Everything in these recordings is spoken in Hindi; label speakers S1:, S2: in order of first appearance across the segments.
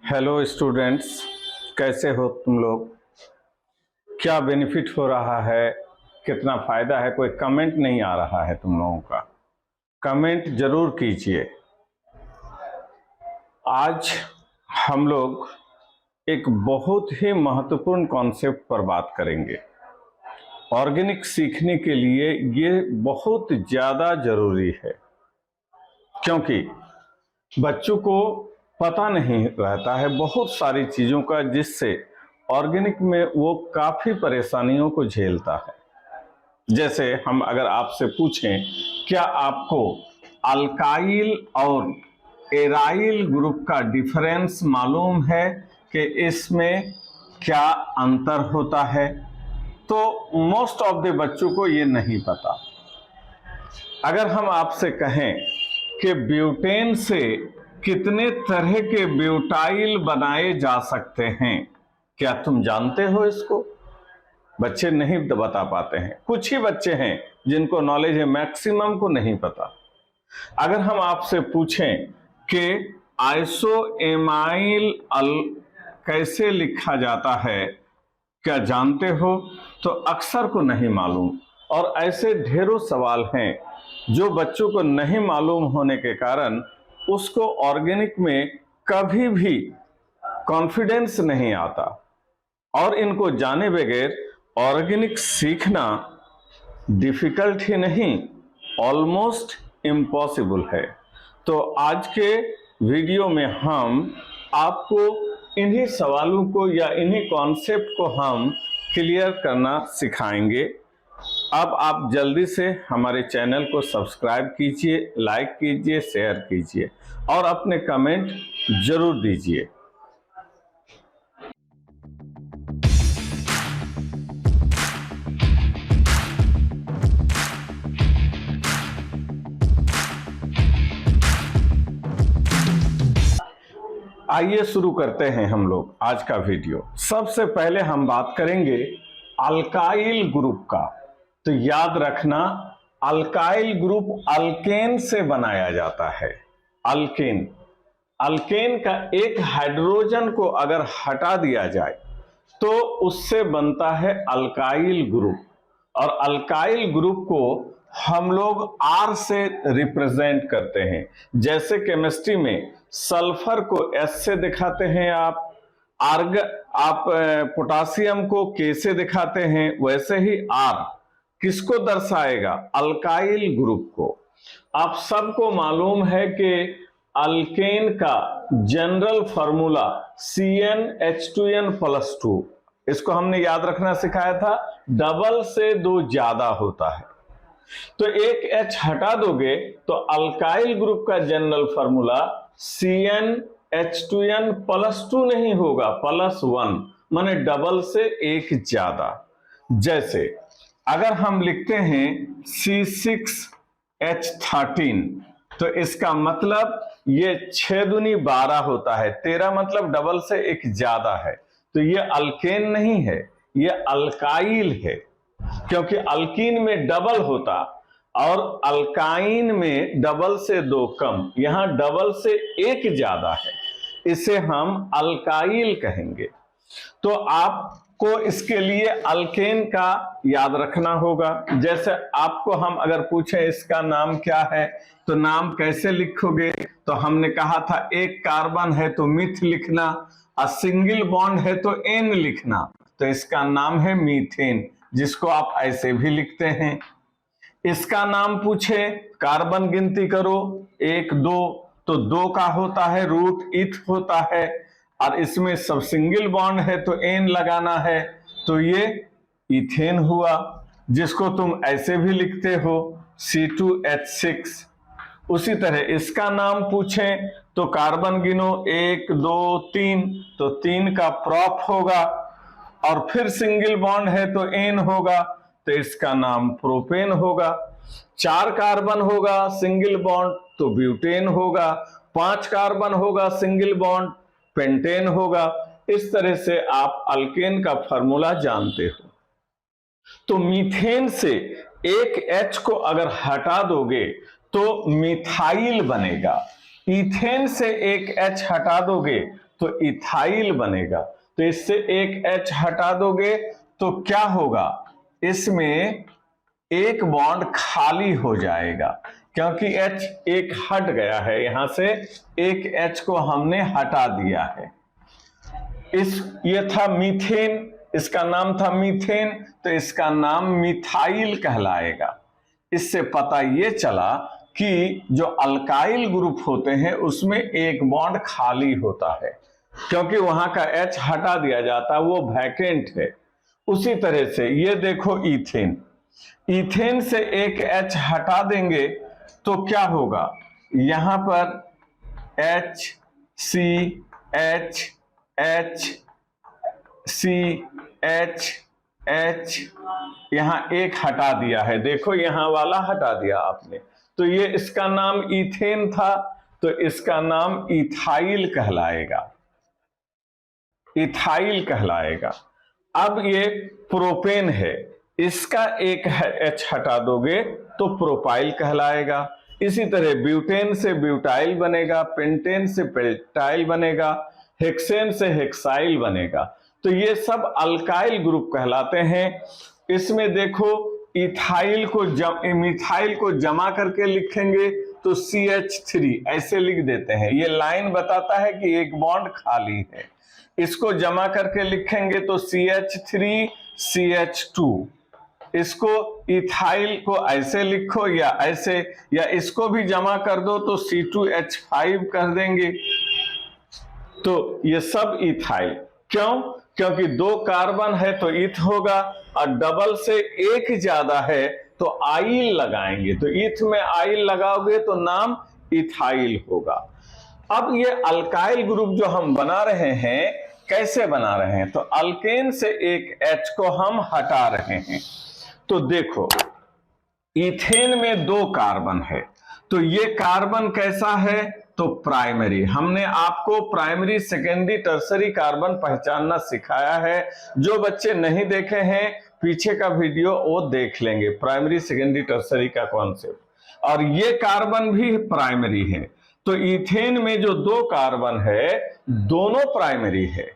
S1: हेलो स्टूडेंट्स, कैसे हो तुम लोग? क्या बेनिफिट हो रहा है, कितना फ़ायदा है? कोई कमेंट नहीं आ रहा है तुम लोगों का। कमेंट ज़रूर कीजिए। आज हम लोग एक बहुत ही महत्वपूर्ण कॉन्सेप्ट पर बात करेंगे। ऑर्गेनिक सीखने के लिए ये बहुत ज़्यादा ज़रूरी है, क्योंकि बच्चों को पता नहीं रहता है बहुत सारी चीज़ों का, जिससे ऑर्गेनिक में वो काफ़ी परेशानियों को झेलता है। जैसे हम अगर आपसे पूछें, क्या आपको अल्काइल और एराइल ग्रुप का डिफरेंस मालूम है कि इसमें क्या अंतर होता है? तो मोस्ट ऑफ द बच्चों को ये नहीं पता। अगर हम आपसे कहें कि ब्यूटेन से कितने तरह के ब्यूटाइल बनाए जा सकते हैं, क्या तुम जानते हो इसको? बच्चे नहीं बता पाते हैं। कुछ ही बच्चे हैं जिनको नॉलेज है, मैक्सिमम को नहीं पता। अगर हम आपसे पूछें कि आइसोएमाइल कैसे लिखा जाता है, क्या जानते हो? तो अक्सर को नहीं मालूम। और ऐसे ढेरों सवाल हैं जो बच्चों को नहीं मालूम होने के कारण उसको ऑर्गेनिक में कभी भी कॉन्फिडेंस नहीं आता, और इनको जाने बगैर ऑर्गेनिक सीखना डिफिकल्ट ही नहीं, ऑलमोस्ट इम्पॉसिबल है। तो आज के वीडियो में हम आपको इन्हीं सवालों को या इन्हीं कॉन्सेप्ट को हम क्लियर करना सिखाएंगे। अब आप जल्दी से हमारे चैनल को सब्सक्राइब कीजिए, लाइक कीजिए, शेयर कीजिए और अपने कमेंट जरूर दीजिए। आइए शुरू करते हैं हम लोग आज का वीडियो। सबसे पहले हम बात करेंगे अल्काइल ग्रुप का। तो याद रखना, अल्काइल ग्रुप अल्केन से बनाया जाता है। अल्केन अल्केन का एक हाइड्रोजन को अगर हटा दिया जाए तो उससे बनता है अल्काइल ग्रुप। और अल्काइल ग्रुप को हम लोग R से रिप्रेजेंट करते हैं। जैसे केमिस्ट्री में सल्फर को S से दिखाते हैं आप पोटासियम को K से दिखाते हैं, वैसे ही R किसको दर्शाएगा? अल्काइल ग्रुप को। आप सबको मालूम है कि अल्केन का जनरल फार्मूला CnH2n+2, इसको हमने याद रखना सिखाया था। डबल से दो ज्यादा होता है, तो एक H हटा दोगे तो अल्काइल ग्रुप का जनरल फार्मूला CnH2n+2 नहीं होगा, +1, माने डबल से एक ज्यादा। जैसे अगर हम लिखते हैं C6H13, तो इसका मतलब ये 6 दूनी 12 होता है। 13 मतलब डबल से एक ज्यादा है। तो ये अल्केन नहीं है, ये अल्काइल है, क्योंकि अल्कीन में डबल होता और अल्काइन में डबल से 2 कम, यहां डबल से एक ज्यादा है, इसे हम अल्काइल कहेंगे। तो आपको इसके लिए अल्केन का याद रखना होगा। जैसे आपको हम अगर पूछें इसका नाम क्या है, तो नाम कैसे लिखोगे? तो हमने कहा था एक कार्बन है तो मिथ लिखना, और सिंगल बॉन्ड है तो एन लिखना। तो इसका नाम है मीथेन, जिसको आप ऐसे भी लिखते हैं। इसका नाम पूछे, कार्बन गिनती करो 1 2, तो 2 का होता है रूट इथ होता है, और इसमें सब सिंगल बॉन्ड है तो एन लगाना है, तो ये इथेन हुआ, जिसको तुम ऐसे भी लिखते हो C2H6। उसी तरह इसका नाम पूछें तो कार्बन गिनो 1 2 3, तो 3 का प्रॉप होगा, और फिर सिंगल बॉन्ड है तो एन होगा, तो इसका नाम प्रोपेन होगा। 4 कार्बन होगा सिंगल बॉन्ड तो ब्यूटेन होगा, 5 कार्बन होगा सिंगल बॉन्ड पेंटेन होगा। इस तरह से आप अल्केन का फार्मूला जानते हो। तो मीथेन से एक H को अगर हटा दोगे तो मिथाइल बनेगा। इथेन से एक H हटा दोगे तो इथाइल बनेगा। तो इससे एक H हटा दोगे तो क्या होगा, इसमें एक बॉन्ड खाली हो जाएगा, क्योंकि H एक हट गया है, यहां से एक H को हमने हटा दिया है। ये था मीथेन, इसका नाम था मीथेन, तो इसका नाम मिथाइल कहलाएगा। इससे पता ये चला कि जो अल्काइल ग्रुप होते हैं उसमें एक बॉन्ड खाली होता है, क्योंकि वहां का H हटा दिया जाता है, वो वैकेंट है। उसी तरह से ये देखो ईथेन, ईथेन से एक H हटा देंगे तो क्या होगा, यहां पर H C H H C H H, यहां एक हटा दिया है, देखो यहां वाला हटा दिया आपने, तो ये इसका नाम ईथेन था, तो इसका नाम इथाइल कहलाएगा, इथाइल कहलाएगा। अब ये प्रोपेन है, इसका एक H हटा दोगे तो प्रोपाइल कहलाएगा। इसी तरह ब्यूटेन से ब्यूटाइल बनेगा, पेंटेन से पेंटाइल बनेगा, हेक्सेन से हेक्साइल बनेगा। तो ये सब अल्काइल ग्रुप कहलाते हैं। इसमें देखो इथाइल को मिथाइल को जमा करके लिखेंगे तो CH3 ऐसे लिख देते हैं, ये लाइन बताता है कि एक बॉन्ड खाली है। इसको जमा करके लिखेंगे तो CH3 CH2, इसको इथाइल को ऐसे लिखो या ऐसे, या इसको भी जमा कर दो तो C2H5 कर देंगे। तो ये सब इथाइल, क्यों, क्योंकि दो कार्बन है तो इथ होगा, और डबल से एक ज्यादा है तो आइल लगाएंगे, तो इथ में आइल लगाओगे तो नाम इथाइल होगा। अब ये अल्काइल ग्रुप जो हम बना रहे हैं कैसे बना रहे हैं, तो अल्केन से एक H को हम हटा रहे हैं। तो देखो इथेन में दो कार्बन है, तो ये कार्बन कैसा है, तो प्राइमरी। हमने आपको प्राइमरी सेकेंडरी टर्सरी कार्बन पहचानना सिखाया है, जो बच्चे नहीं देखे हैं पीछे का वीडियो वो देख लेंगे, प्राइमरी सेकेंडरी टर्सरी का कॉन्सेप्ट। और ये कार्बन भी प्राइमरी है, तो इथेन में जो दो कार्बन है दोनों प्राइमरी है,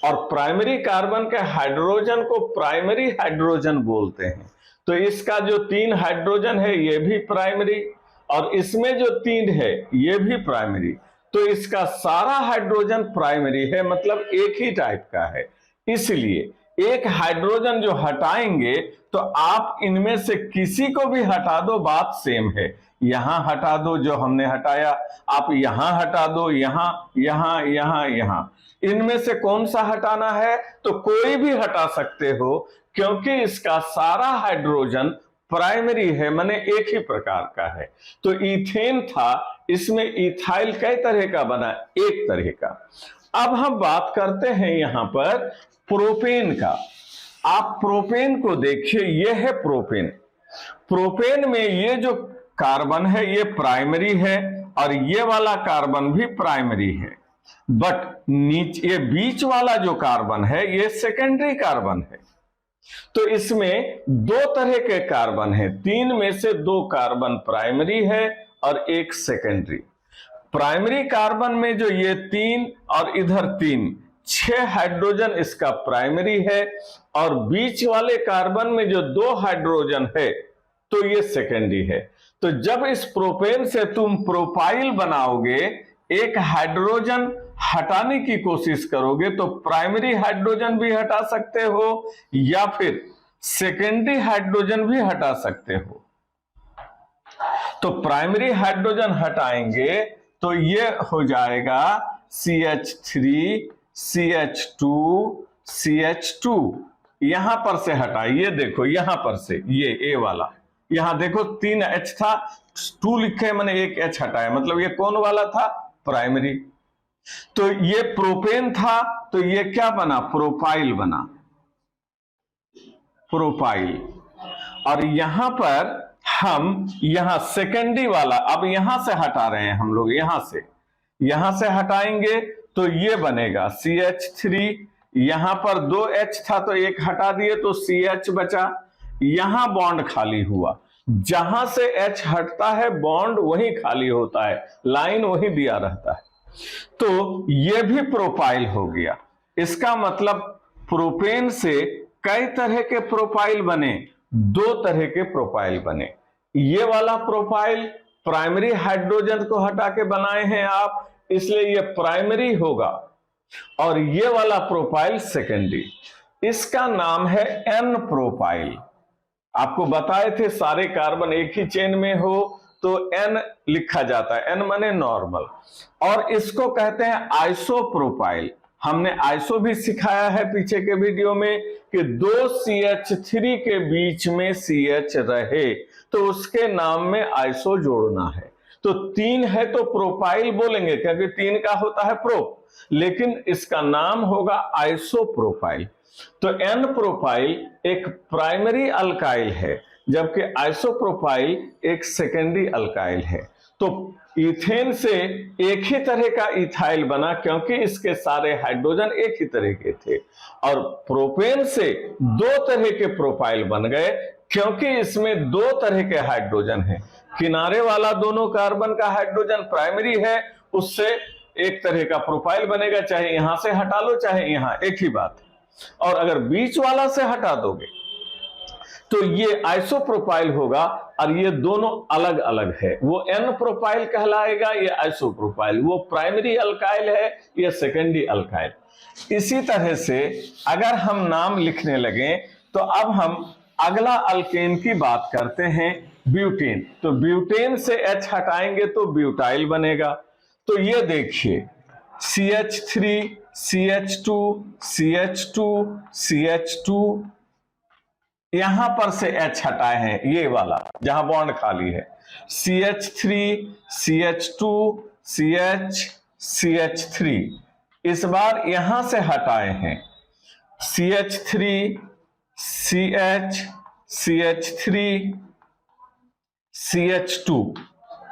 S1: और प्राइमरी कार्बन के हाइड्रोजन को प्राइमरी हाइड्रोजन बोलते हैं। तो इसका जो 3 हाइड्रोजन है ये भी प्राइमरी, और इसमें जो 3 है ये भी प्राइमरी, तो इसका सारा हाइड्रोजन प्राइमरी है, मतलब एक ही टाइप का है। इसलिए एक हाइड्रोजन जो हटाएंगे तो आप इनमें से किसी को भी हटा दो, बात सेम है। यहां हटा दो जो हमने हटाया, आप यहां हटा दो, यहां यहां यहां यहां, इनमें से कौन सा हटाना है, तो कोई भी हटा सकते हो, क्योंकि इसका सारा हाइड्रोजन प्राइमरी है, माने एक ही प्रकार का है। तो इथेन था, इसमें इथाइल कई तरह का बना, एक तरह का। अब हम बात करते हैं यहां पर प्रोपेन का। आप प्रोपेन को देखिए, यह है प्रोपेन। प्रोपेन में ये जो कार्बन है ये प्राइमरी है, और ये वाला कार्बन भी प्राइमरी है, बट नीचे ये बीच वाला जो कार्बन है ये सेकेंडरी कार्बन है। तो इसमें दो तरह के कार्बन है, 3 में से 2 कार्बन प्राइमरी है और एक सेकेंडरी। प्राइमरी कार्बन में जो ये 3 और इधर 3, 6 हाइड्रोजन इसका प्राइमरी है, और बीच वाले कार्बन में जो 2 हाइड्रोजन है तो ये सेकेंडरी है। तो जब इस प्रोपेन से तुम प्रोपाइल बनाओगे, एक हाइड्रोजन हटाने की कोशिश करोगे तो प्राइमरी हाइड्रोजन भी हटा सकते हो या फिर सेकेंडरी हाइड्रोजन भी हटा सकते हो। तो प्राइमरी हाइड्रोजन हटाएंगे तो ये हो जाएगा CH3 CH2 CH2। यहां पर से हटाइए, देखो यहां पर से ये ए वाला, यहां देखो 3 H था, 2 लिखे मैंने एक H हटाया, मतलब ये कौन वाला था, प्राइमरी। तो ये प्रोपेन था, तो ये क्या बना, प्रोपाइल बना, प्रोपाइल। और यहां पर हम यहां सेकेंडरी वाला अब यहां से हटा रहे हैं हम लोग, यहां से हटाएंगे तो ये बनेगा CH3। यहां पर 2 H था तो एक हटा दिए तो CH बचा, यहां बॉन्ड खाली हुआ, जहां से H हटता है बॉन्ड वहीं खाली होता है, लाइन वहीं दिया रहता है। तो ये भी प्रोपाइल हो गया। इसका मतलब प्रोपेन से कई तरह के प्रोपाइल बने, 2 तरह के प्रोपाइल बने। ये वाला प्रोपाइल प्राइमरी हाइड्रोजन को हटा के बनाए हैं आप, इसलिए ये प्राइमरी होगा, और ये वाला प्रोपाइल सेकेंडरी। इसका नाम है एन प्रोपाइल। आपको बताए थे सारे कार्बन एक ही चेन में हो तो एन लिखा जाता है, एन माने नॉर्मल, और इसको कहते हैं आइसोप्रोपाइल। हमने आइसो भी सिखाया है पीछे के वीडियो में कि 2 CH3 के बीच में CH रहे तो उसके नाम में आइसो जोड़ना है। तो 3 है तो प्रोपाइल बोलेंगे क्योंकि 3 का होता है प्रो, लेकिन इसका नाम होगा आइसोप्रोपाइल। तो एन प्रोपाइल एक प्राइमरी अल्काइल है, जबकि आइसोप्रोपाइल एक सेकेंडरी अल्काइल है। तो इथेन से एक ही तरह का इथाइल बना क्योंकि इसके सारे हाइड्रोजन एक ही तरह के थे, और प्रोपेन से 2 तरह के प्रोपाइल बन गए क्योंकि इसमें 2 तरह के हाइड्रोजन हैं। किनारे वाला दोनों कार्बन का हाइड्रोजन प्राइमरी है, उससे एक तरह का प्रोपाइल बनेगा, चाहे यहां से हटा लो चाहे यहां, एक ही बात। और अगर बीच वाला से हटा दोगे तो ये आइसोप्रोपाइल होगा, और ये दोनों अलग अलग है। वो एन प्रोपाइल कहलाएगा, ये आइसोप्रोपाइल। वो प्राइमरी अल्काइल है, ये सेकेंडरी अल्काइल। इसी तरह से अगर हम नाम लिखने लगे तो अब हम अगला अल्केन की बात करते हैं, ब्यूटेन। तो ब्यूटेन से H हटाएंगे तो ब्यूटाइल बनेगा। तो ये देखिए CH3 CH2 CH2 CH2, यहां पर से H हटाए हैं, ये वाला जहां बॉन्ड खाली है, CH3 CH2 CH CH3। इस बार यहां से हटाए हैं CH3 CH CH3 CH2,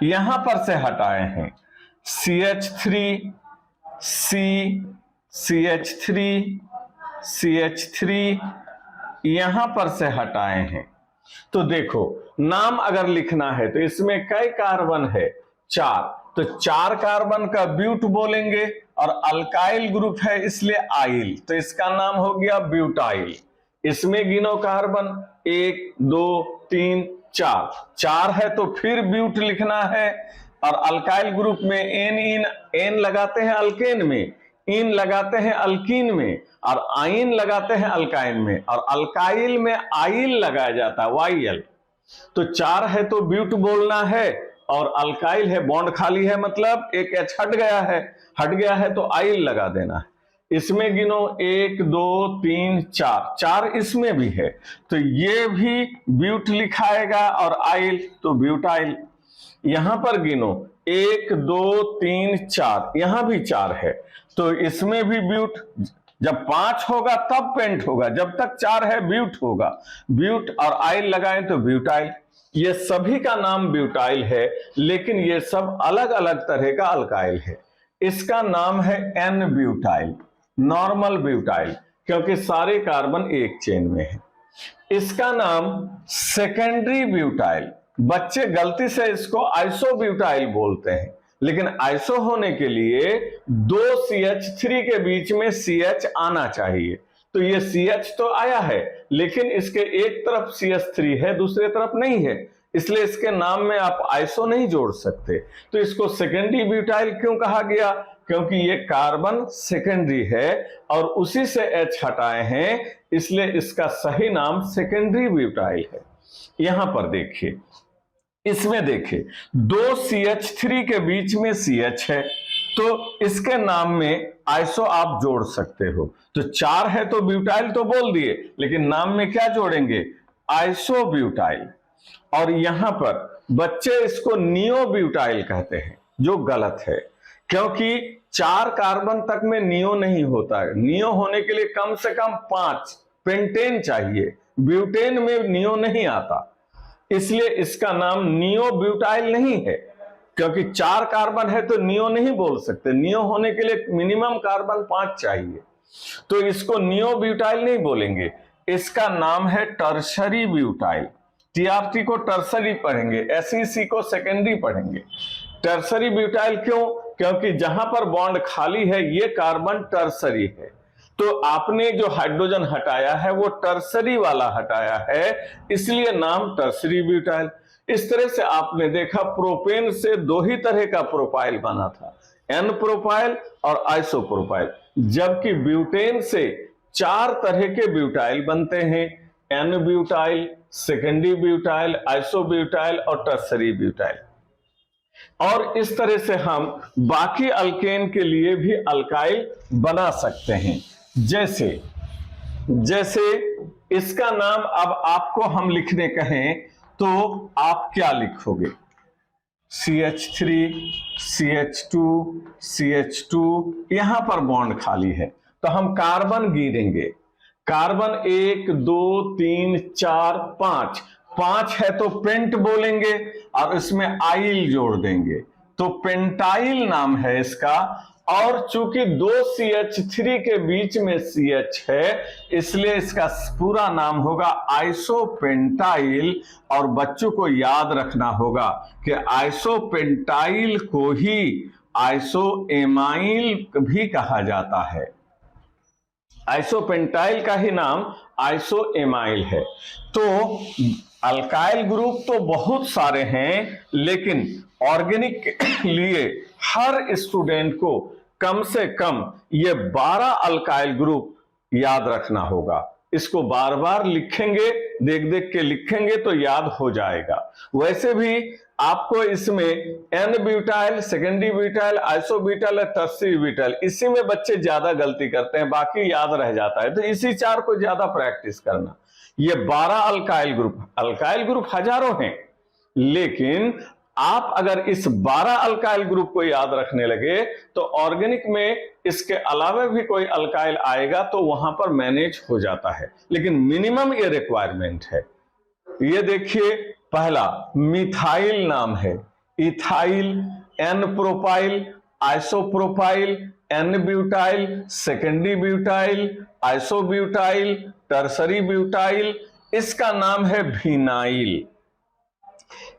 S1: यहां पर से हटाए हैं CH3 C CH3 CH3, यहां पर से हटाए हैं। तो देखो नाम अगर लिखना है तो इसमें कई कार्बन है, 4, तो 4 कार्बन का ब्यूट बोलेंगे, और अल्काइल ग्रुप है इसलिए आइल, तो इसका नाम हो गया ब्यूटाइल। इसमें गिनो कार्बन 1 2 3 4, 4 है तो फिर ब्यूट लिखना है, और अल्काइल ग्रुप में एन लगाते हैं अल्केन में, इन लगाते हैं अल्कीन में, और आइन लगाते हैं अल्काइन में, और अल्काइल में आइल लगाया जाता है YL। तो 4 है तो ब्यूट बोलना है, और अल्काइल है बॉन्ड खाली है, मतलब एक H हट गया है तो आइल लगा देना है। इसमें गिनो 1 2 3 4, 4 इसमें भी है तो ये भी ब्यूट लिखाएगा, और आइल तो ब्यूटाइल। यहां पर गिनो 1 2 3 4, यहां भी 4 है तो इसमें भी ब्यूट। जब 5 होगा तब पेंट होगा, जब तक 4 है ब्यूट होगा, ब्यूट और आइल लगाएं तो ब्यूटाइल। ये सभी का नाम ब्यूटाइल है, लेकिन ये सब अलग अलग तरह का अल्काइल है। इसका नाम है एन ब्यूटाइल, नॉर्मल ब्यूटाइल, क्योंकि सारे कार्बन एक चेन में है। इसका नाम सेकेंडरी ब्यूटाइल, बच्चे गलती से इसको आइसोब्यूटाइल बोलते हैं, लेकिन आइसो होने के लिए 2 CH3 के बीच में CH आना चाहिए। तो ये CH तो आया है, लेकिन इसके एक तरफ CH3 है, दूसरे तरफ नहीं है, इसलिए इसके नाम में आप आइसो नहीं जोड़ सकते। तो इसको सेकेंडरी ब्यूटाइल क्यों कहा गया? क्योंकि ये कार्बन सेकेंडरी है और उसी से H हटाए हैं, इसलिए इसका सही नाम सेकेंडरी ब्यूटाइल है। यहां पर देखिए, इसमें देखिए 2 CH3 के बीच में CH है, तो इसके नाम में आइसो आप जोड़ सकते हो। तो 4 है तो ब्यूटाइल तो बोल दिए, लेकिन नाम में क्या जोड़ेंगे? Iso butyl. और यहां पर बच्चे इसको नियो ब्यूटाइल कहते हैं, जो गलत है, क्योंकि 4 कार्बन तक में नियो नहीं होता है। नियो होने के लिए कम से कम 5 पेंटेन चाहिए, ब्यूटेन में नियो नहीं आता, इसलिए इसका नाम नियो ब्यूटाइल नहीं है। क्योंकि 4 कार्बन है तो नियो नहीं बोल सकते, नियो होने के लिए मिनिमम कार्बन 5 चाहिए, तो इसको नियो ब्यूटाइल नहीं बोलेंगे। इसका नाम है टर्शरी ब्यूटाइल। TRT को टर्शरी पढ़ेंगे, SEC को सेकेंडरी पढ़ेंगे। टर्शरी ब्यूटाइल क्यों? क्योंकि जहां पर बॉन्ड खाली है ये कार्बन टर्सरी है, तो आपने जो हाइड्रोजन हटाया है वो टर्सरी वाला हटाया है, इसलिए नाम टर्सरी ब्यूटाइल। इस तरह से आपने देखा प्रोपेन से दो ही तरह का प्रोपाइल बना था, एन प्रोपाइल और आइसोप्रोपाइल, जबकि ब्यूटेन से 4 तरह के ब्यूटाइल बनते हैं, n butyl, secondary butyl, isobutyl और टर्सरी ब्यूटाइल। और इस तरह से हम बाकी अल्केन के लिए भी अल्काइल बना सकते हैं। जैसे इसका नाम अब आपको हम लिखने कहें तो आप क्या लिखोगे? CH3, CH2, CH2, यहां पर बॉन्ड खाली है तो हम कार्बन गिनेंगे। कार्बन 1 2 3 4 5, 5 है तो पेंट बोलेंगे और इसमें आइल जोड़ देंगे तो पेंटाइल नाम है इसका। और चूंकि 2 CH3 के बीच में CH है इसलिए इसका पूरा नाम होगा आइसोपेंटाइल। और बच्चों को याद रखना होगा कि आइसोपेंटाइल को ही आइसोएमाइल भी कहा जाता है, आइसोपेंटाइल का ही नाम आइसोएमाइल है। तो अल्काइल ग्रुप तो बहुत सारे हैं, लेकिन ऑर्गेनिक के लिए हर स्टूडेंट को कम से कम ये 12 अल्काइल ग्रुप याद रखना होगा। इसको बार बार लिखेंगे, देख देख के लिखेंगे तो याद हो जाएगा। वैसे भी आपको इसमें n butyl, secondary butyl, isobutyl, tertiary butyl, इसी में बच्चे ज्यादा गलती करते हैं, बाकी याद रह जाता है। तो इसी 4 को ज्यादा प्रैक्टिस करना। ये 12 अल्काइल ग्रुप हजारों हैं, लेकिन आप अगर इस 12 अल्काइल ग्रुप को याद रखने लगे तो ऑर्गेनिक में इसके अलावा भी कोई अल्काइल आएगा तो वहां पर मैनेज हो जाता है, लेकिन मिनिमम ये रिक्वायरमेंट है। ये देखिए, पहला मिथाइल नाम है, ethyl, n propyl, isopropyl, n butyl, secondary butyl, isobutyl, tertiary butyl. इसका नाम है विनाइल,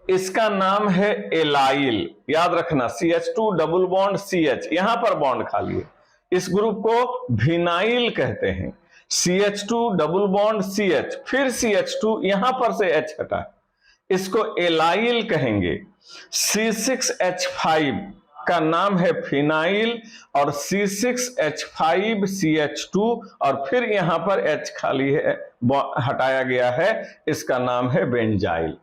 S1: इसका नाम है एलाइल। याद रखना, CH2 डबल बॉन्ड CH, यहां पर बॉन्ड खाली है, इस ग्रुप को विनाइल कहते हैं। CH2 डबल बॉन्ड CH, फिर CH2, यहां पर से H हटा, इसको एलाइल कहेंगे। C6H5 का नाम है फिनाइल और C6H5CH2 और फिर यहां पर H खाली है, हटाया गया है, इसका नाम है बेंजाइल।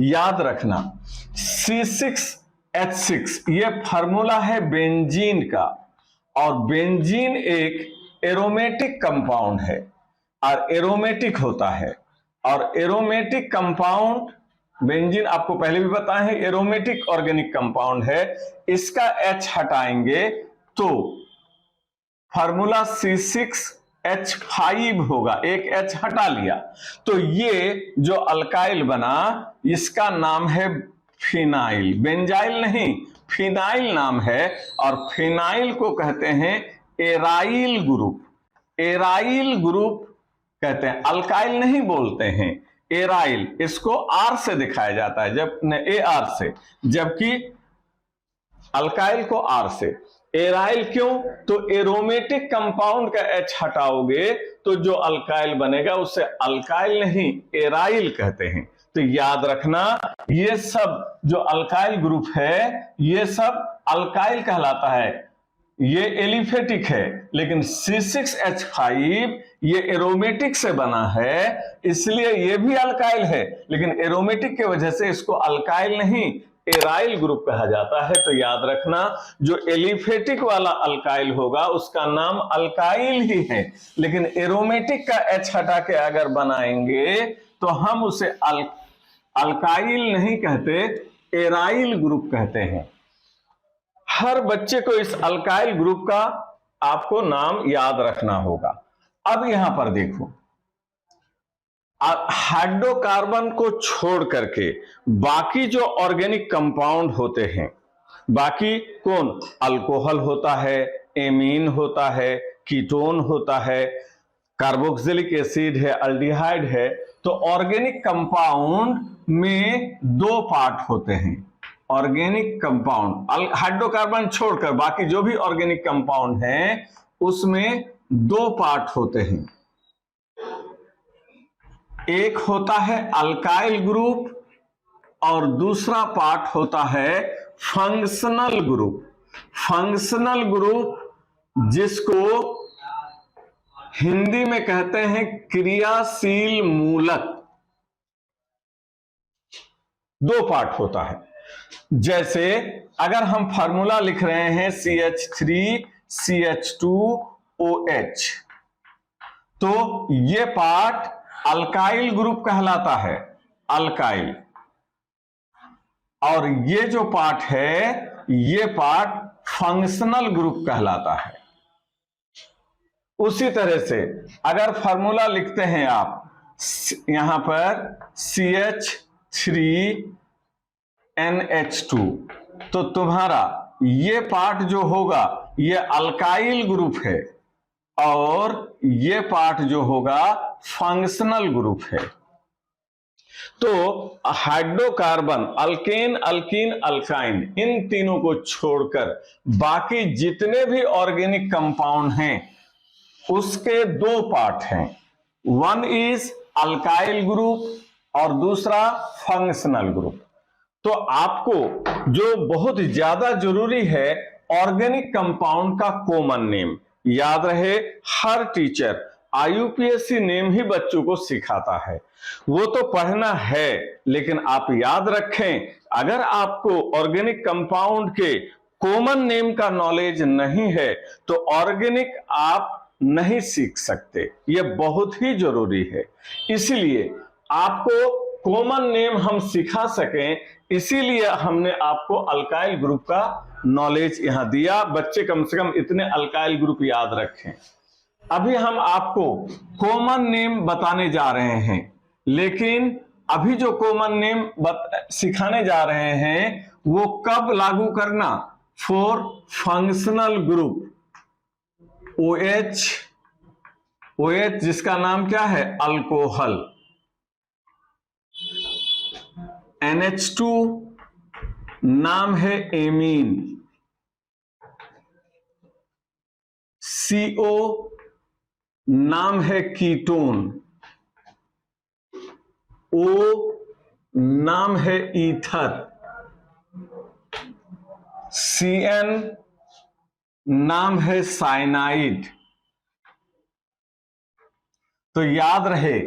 S1: याद रखना, C6H6 ये फार्मूला है बेंजीन का, और बेंजीन एक एरोमेटिक कंपाउंड है और एरोमेटिक होता है। और एरोमेटिक कंपाउंड बेंजीन आपको पहले भी पता है एरोमेटिक ऑर्गेनिक कंपाउंड है। इसका H हटाएंगे तो फार्मूला C6H5 होगा, एक H हटा लिया तो ये जो अल्काइल बना इसका नाम है फिनाइल, बेंजाइल नहीं, फिनाइल नाम है। और फिनाइल को कहते हैं एराइल ग्रुप, एराइल ग्रुप कहते हैं, अल्काइल नहीं बोलते हैं, एराइल। इसको R से दिखाया जाता है, जब AR से, जबकि अल्काइल को R से। एराइल क्यों? तो एरोमेटिक कंपाउंड का H हटाओगे तो जो अल्काइल बनेगा उसे अल्काइल नहीं एराइल कहते हैं। तो याद रखना, ये सब जो अल्काइल ग्रुप है ये सब अल्काइल कहलाता है, ये एलिफेटिक है। लेकिन C6H5 ये एरोमेटिक से बना है, इसलिए ये भी अल्काइल है, लेकिन एरोमेटिक की वजह से इसको अल्काइल नहीं एराइल ग्रुप कहा जाता है। तो याद रखना, जो एलिफेटिक वाला अल्काइल होगा उसका नाम अल्काइल ही है, लेकिन एरोमेटिक का H हटा के अगर बनाएंगे तो हम उसे अल्काइल नहीं कहते, एराइल ग्रुप कहते हैं। हर बच्चे को इस अल्काइल ग्रुप का आपको नाम याद रखना होगा। अब यहां पर देखो, हाइड्रोकार्बन को छोड़ करके बाकी जो ऑर्गेनिक कंपाउंड होते हैं, बाकी कौन? अल्कोहल होता है, एमीन होता है, कीटोन होता है, कार्बोक्सिलिक एसिड है, अल्डिहाइड है। तो ऑर्गेनिक कंपाउंड में 2 पार्ट होते हैं, ऑर्गेनिक कंपाउंड, हाइड्रोकार्बन छोड़कर बाकी जो भी ऑर्गेनिक कंपाउंड हैं उसमें दो पार्ट होते हैं। एक होता है अल्काइल ग्रुप और दूसरा पार्ट होता है फंक्शनल ग्रुप। फंक्शनल ग्रुप जिसको हिंदी में कहते हैं क्रियाशील मूलक, दो पार्ट होता है। जैसे अगर हम फार्मूला लिख रहे हैं CH3CH2OH, तो ये पार्ट अल्काइल ग्रुप कहलाता है, अल्काइल, और ये जो पार्ट है ये पार्ट फंक्शनल ग्रुप कहलाता है। उसी तरह से अगर फार्मूला लिखते हैं आप यहां पर CH3NH2, तो तुम्हारा ये पार्ट जो होगा ये अल्काइल ग्रुप है और ये पार्ट जो होगा फंक्शनल ग्रुप है। तो हाइड्रोकार्बन, अल्केन, अल्कीन, अल्काइन, इन तीनों को छोड़कर बाकी जितने भी ऑर्गेनिक कंपाउंड हैं उसके दो पार्ट हैं, वन इज अल्काइल ग्रुप और दूसरा फंक्शनल ग्रुप। तो आपको जो बहुत ज्यादा जरूरी है, ऑर्गेनिक कंपाउंड का कॉमन नेम याद रहे। हर टीचर IUPAC नेम ही बच्चों को सिखाता है, वो तो पढ़ना है, लेकिन आप याद रखें अगर आपको ऑर्गेनिक कंपाउंड के कॉमन नेम का नॉलेज नहीं है तो ऑर्गेनिक आप नहीं सीख सकते, ये बहुत ही जरूरी है। इसीलिए आपको कॉमन नेम हम सिखा सकें, इसीलिए हमने आपको अल्काइल ग्रुप का नॉलेज यहां दिया। बच्चे कम से कम इतने अल्काइल ग्रुप याद रखें। अभी हम आपको कॉमन नेम बताने जा रहे हैं, लेकिन अभी जो कॉमन नेम सिखाने जा रहे हैं वो कब लागू करना, फॉर फंक्शनल ग्रुप। OH जिसका नाम क्या है, अल्कोहल। NH2 नाम है एमीन। CO नाम है कीटोन। O नाम है ईथर। CN नाम है साइनाइड। तो याद रहे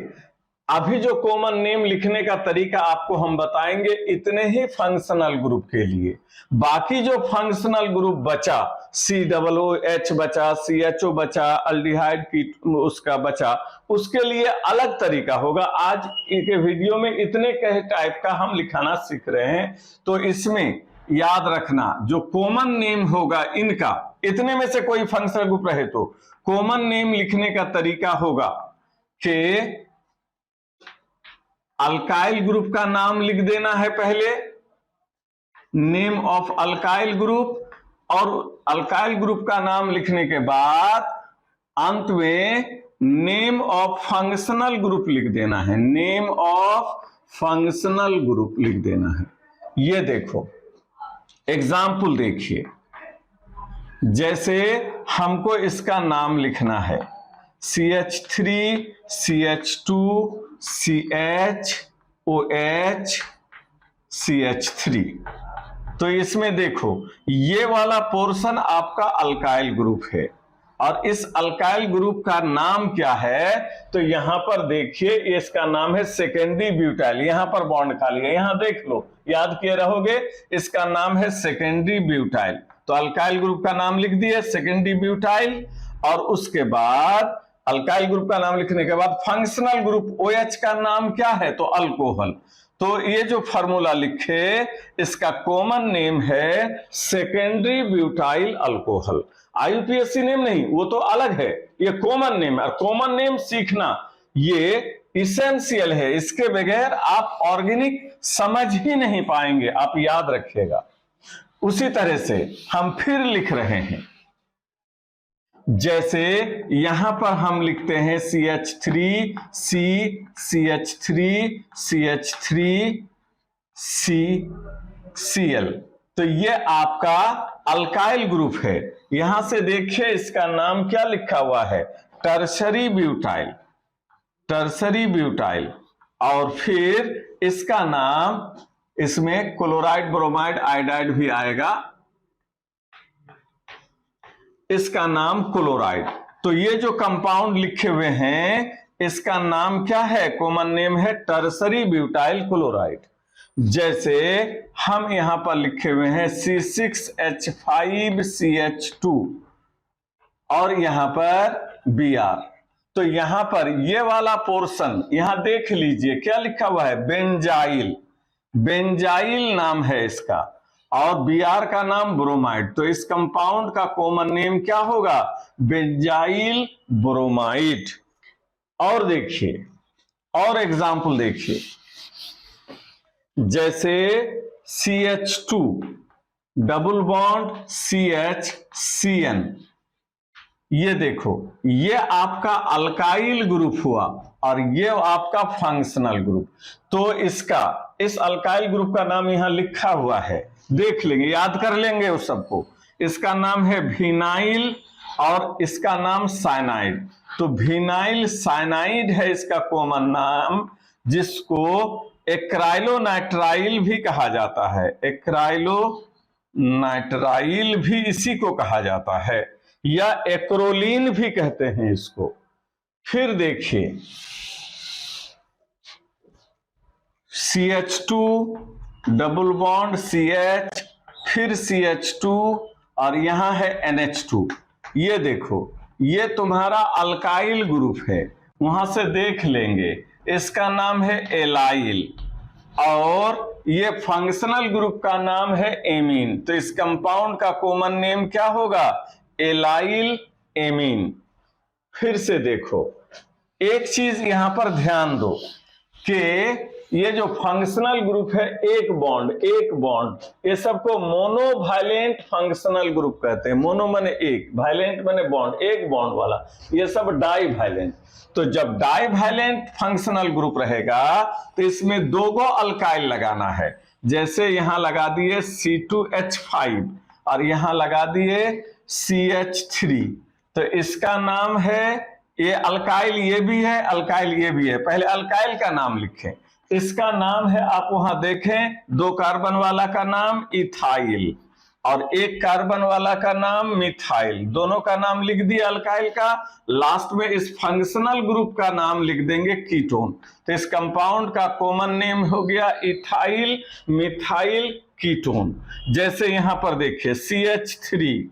S1: अभी जो कॉमन नेम लिखने का तरीका आपको हम बताएंगे इतने ही फंक्शनल ग्रुप के लिए। बाकी जो फंक्शनल ग्रुप बचा, COOH बचा, CHO बचा, अल्डिहाइड की उसका बचा, उसके लिए अलग तरीका होगा। आज के वीडियो में इतने कई टाइप का हम लिखाना सीख रहे हैं, तो इसमें याद रखना जो कॉमन नेम होगा इनका, इतने में से कोई फंक्शनल ग्रुप रहे तो कॉमन नेम लिखने का तरीका होगा कि अल्काइल ग्रुप का नाम लिख देना है पहले, नेम ऑफ अल्काइल ग्रुप, और अल्काइल ग्रुप का नाम लिखने के बाद अंत में नेम ऑफ फंक्शनल ग्रुप लिख देना है, नेम ऑफ फंक्शनल ग्रुप लिख देना है। ये देखो एग्जाम्पल देखिए, जैसे हमको इसका नाम लिखना है CH3 CH2 CHOH CH3, तो इसमें देखो ये वाला पोर्शन आपका अल्काइल ग्रुप है और इस अल्काइल ग्रुप का नाम क्या है, तो यहां पर देखिए इसका नाम है सेकेंडरी ब्यूटाइल। यहां पर बॉन्ड खाली है, यहां देख लो, याद किए रहोगे, इसका नाम है सेकेंडरी ब्यूटाइल। तो अल्काइल ग्रुप का नाम लिख दिए सेकेंडरी ब्यूटाइल, और उसके बाद अल्काइल ग्रुप का नाम लिखने के बाद फंक्शनल ग्रुप OH का नाम क्या है, तो अल्कोहल। तो ये जो फार्मूला लिखे इसका कॉमन नेम है secondary butyl alcohol. IUPAC name नहीं, वो तो अलग है, ये कॉमन नेम है। और कॉमन नेम सीखना ये इसेंशियल है, इसके बगैर आप ऑर्गेनिक समझ ही नहीं पाएंगे, आप याद रखिएगा। उसी तरह से हम फिर लिख रहे हैं, जैसे यहां पर हम लिखते हैं CH3 C CH3 CH3 C Cl। तो ये आपका अल्काइल ग्रुप है। यहां से देखिए इसका नाम क्या लिखा हुआ है, टर्शरी ब्यूटाइल, टर्शरी ब्यूटाइल। और फिर इसका नाम, इसमें क्लोराइड ब्रोमाइड आयोडाइड भी आएगा, इसका नाम क्लोराइड। तो ये जो कंपाउंड लिखे हुए हैं इसका नाम क्या है, कॉमन नेम है टर्शरी ब्यूटाइल क्लोराइड। जैसे हम यहां पर लिखे हुए हैं C6H5CH2 और यहां पर Br। तो यहां पर ये वाला पोर्शन यहां देख लीजिए क्या लिखा हुआ है, बेंजाइल, बेंजाइल नाम है इसका, और Br का नाम ब्रोमाइड। तो इस कंपाउंड का कॉमन नेम क्या होगा, बेंजाइल ब्रोमाइड। और देखिए और एग्जाम्पल देखिए, जैसे CH2 डबल बॉन्ड CH ये देखो, ये आपका अल्काइल ग्रुप हुआ और ये आपका फंक्शनल ग्रुप। तो इसका, इस अल्काइल ग्रुप का नाम यहां लिखा हुआ है, देख लेंगे, याद कर लेंगे उस सबको। इसका नाम है विनाइल और इसका नाम साइनाइड। तो विनाइल साइनाइड है इसका कॉमन नाम, जिसको एक्राइलोनाइट्राइल भी कहा जाता है, एक्राइलोनाइट्राइल भी इसी को कहा जाता है, या एक्रोलीन भी कहते हैं इसको। फिर देखिए CH2 डबल बॉन्ड CH, फिर CH2 और यहां है NH2। ये देखो, ये तुम्हारा अल्काइल ग्रुप है, वहां से देख लेंगे, इसका नाम है एलाइल और ये फंक्शनल ग्रुप का नाम है एमीन। तो इस कंपाउंड का कॉमन नेम क्या होगा, एलाइल एमीन। फिर से देखो, एक चीज यहां पर ध्यान दो कि ये जो फंक्शनल ग्रुप है, एक बॉन्ड, ये सबको मोनोवायलेंट फंक्शनल ग्रुप कहते हैं। मोनो माने एक, वायलेंट माने बॉन्ड, एक बॉन्ड वाला, ये सब डाईवायलेंट। तो जब डाईवायलेंट फंक्शनल ग्रुप रहेगा तो इसमें दो गो अल्काइल लगाना है। जैसे यहां लगा दिए C2H5 और यहां लगा दिए CH3। तो इसका नाम है, ये अल्काइल ये भी है, अल्काइल ये भी है। पहले अल्काइल का नाम लिखें, इसका नाम है, आप वहां देखें, 2 कार्बन वाला का नाम इथाइल और 1 कार्बन वाला का नाम मिथाइल, दोनों का नाम लिख दिया अल्काइल का। लास्ट में इस फंक्शनल ग्रुप का नाम लिख देंगे कीटोन। तो इस कंपाउंड का कॉमन नेम हो गया इथाइल मिथाइल कीटोन। जैसे यहां पर देखिए CH3,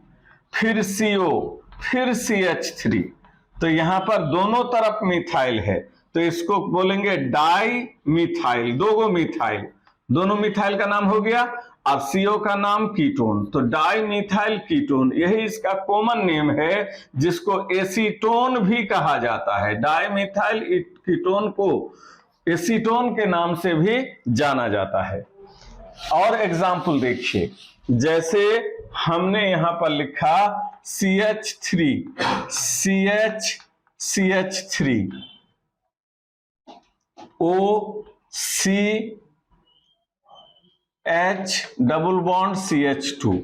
S1: फिर CO, फिर CH3। तो यहां पर दोनों तरफ मिथाइल है, तो इसको बोलेंगे डाई मिथाइल, 2 गो मिथाइल, दोनों मिथाइल का नाम हो गया। और CO का नाम कीटोन, तो डाई मिथाइल कीटोन, यही इसका कॉमन नेम है, जिसको एसीटोन भी कहा जाता है। डाई मिथाइल कीटोन को एसीटोन के नाम से भी जाना जाता है। और एग्जाम्पल देखिए, जैसे हमने यहां पर लिखा CH3, CH3 OCH double bond CH2।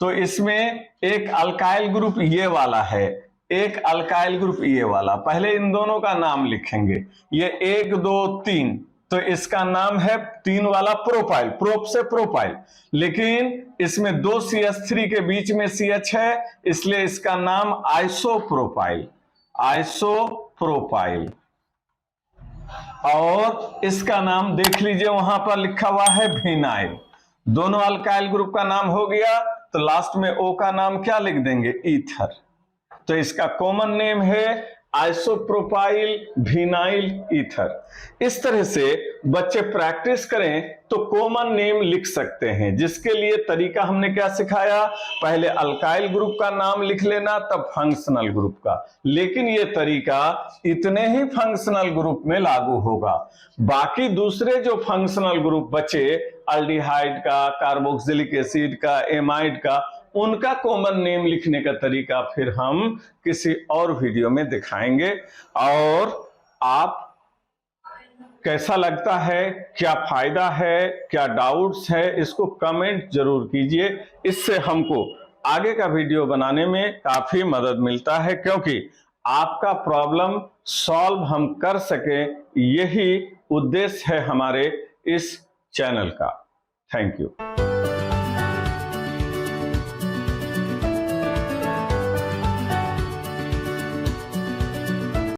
S1: तो इसमें एक अल्काइल ग्रुप ये वाला है, एक अल्काइल ग्रुप ये वाला। पहले इन दोनों का नाम लिखेंगे, ये 1 2 3, तो इसका नाम है 3 वाला प्रोपाइल, प्रोप से प्रोपाइल। लेकिन इसमें 2 CH3 के बीच में CH है, इसलिए इसका नाम आइसोप्रोपाइल, आइसोप्रोपाइल। और इसका नाम देख लीजिए, वहां पर लिखा हुआ है विनाइल। दोनों अल्काइल ग्रुप का नाम हो गया, तो लास्ट में O का नाम क्या लिख देंगे, ईथर। तो इसका कॉमन नेम है आइसोप्रोपाइल विनाइल ईथर। इस तरह से बच्चे प्रैक्टिस करें तो कॉमन नेम लिख सकते हैं, जिसके लिए तरीका हमने क्या सिखाया, पहले अल्काइल ग्रुप का नाम लिख लेना, तब फंक्शनल ग्रुप का। लेकिन ये तरीका इतने ही फंक्शनल ग्रुप में लागू होगा, बाकी दूसरे जो फंक्शनल ग्रुप बचे, अल्डिहाइड का, कार्बोक्सिलिक एसिड का, एमाइड का, उनका कॉमन नेम लिखने का तरीका फिर हम किसी और वीडियो में दिखाएंगे। और आप कैसा लगता है, क्या फायदा है, क्या डाउट्स है, इसको कमेंट जरूर कीजिए। इससे हमको आगे का वीडियो बनाने में काफी मदद मिलता है, क्योंकि आपका प्रॉब्लम सॉल्व हम कर सके, यही उद्देश्य है हमारे इस चैनल का। Thank you.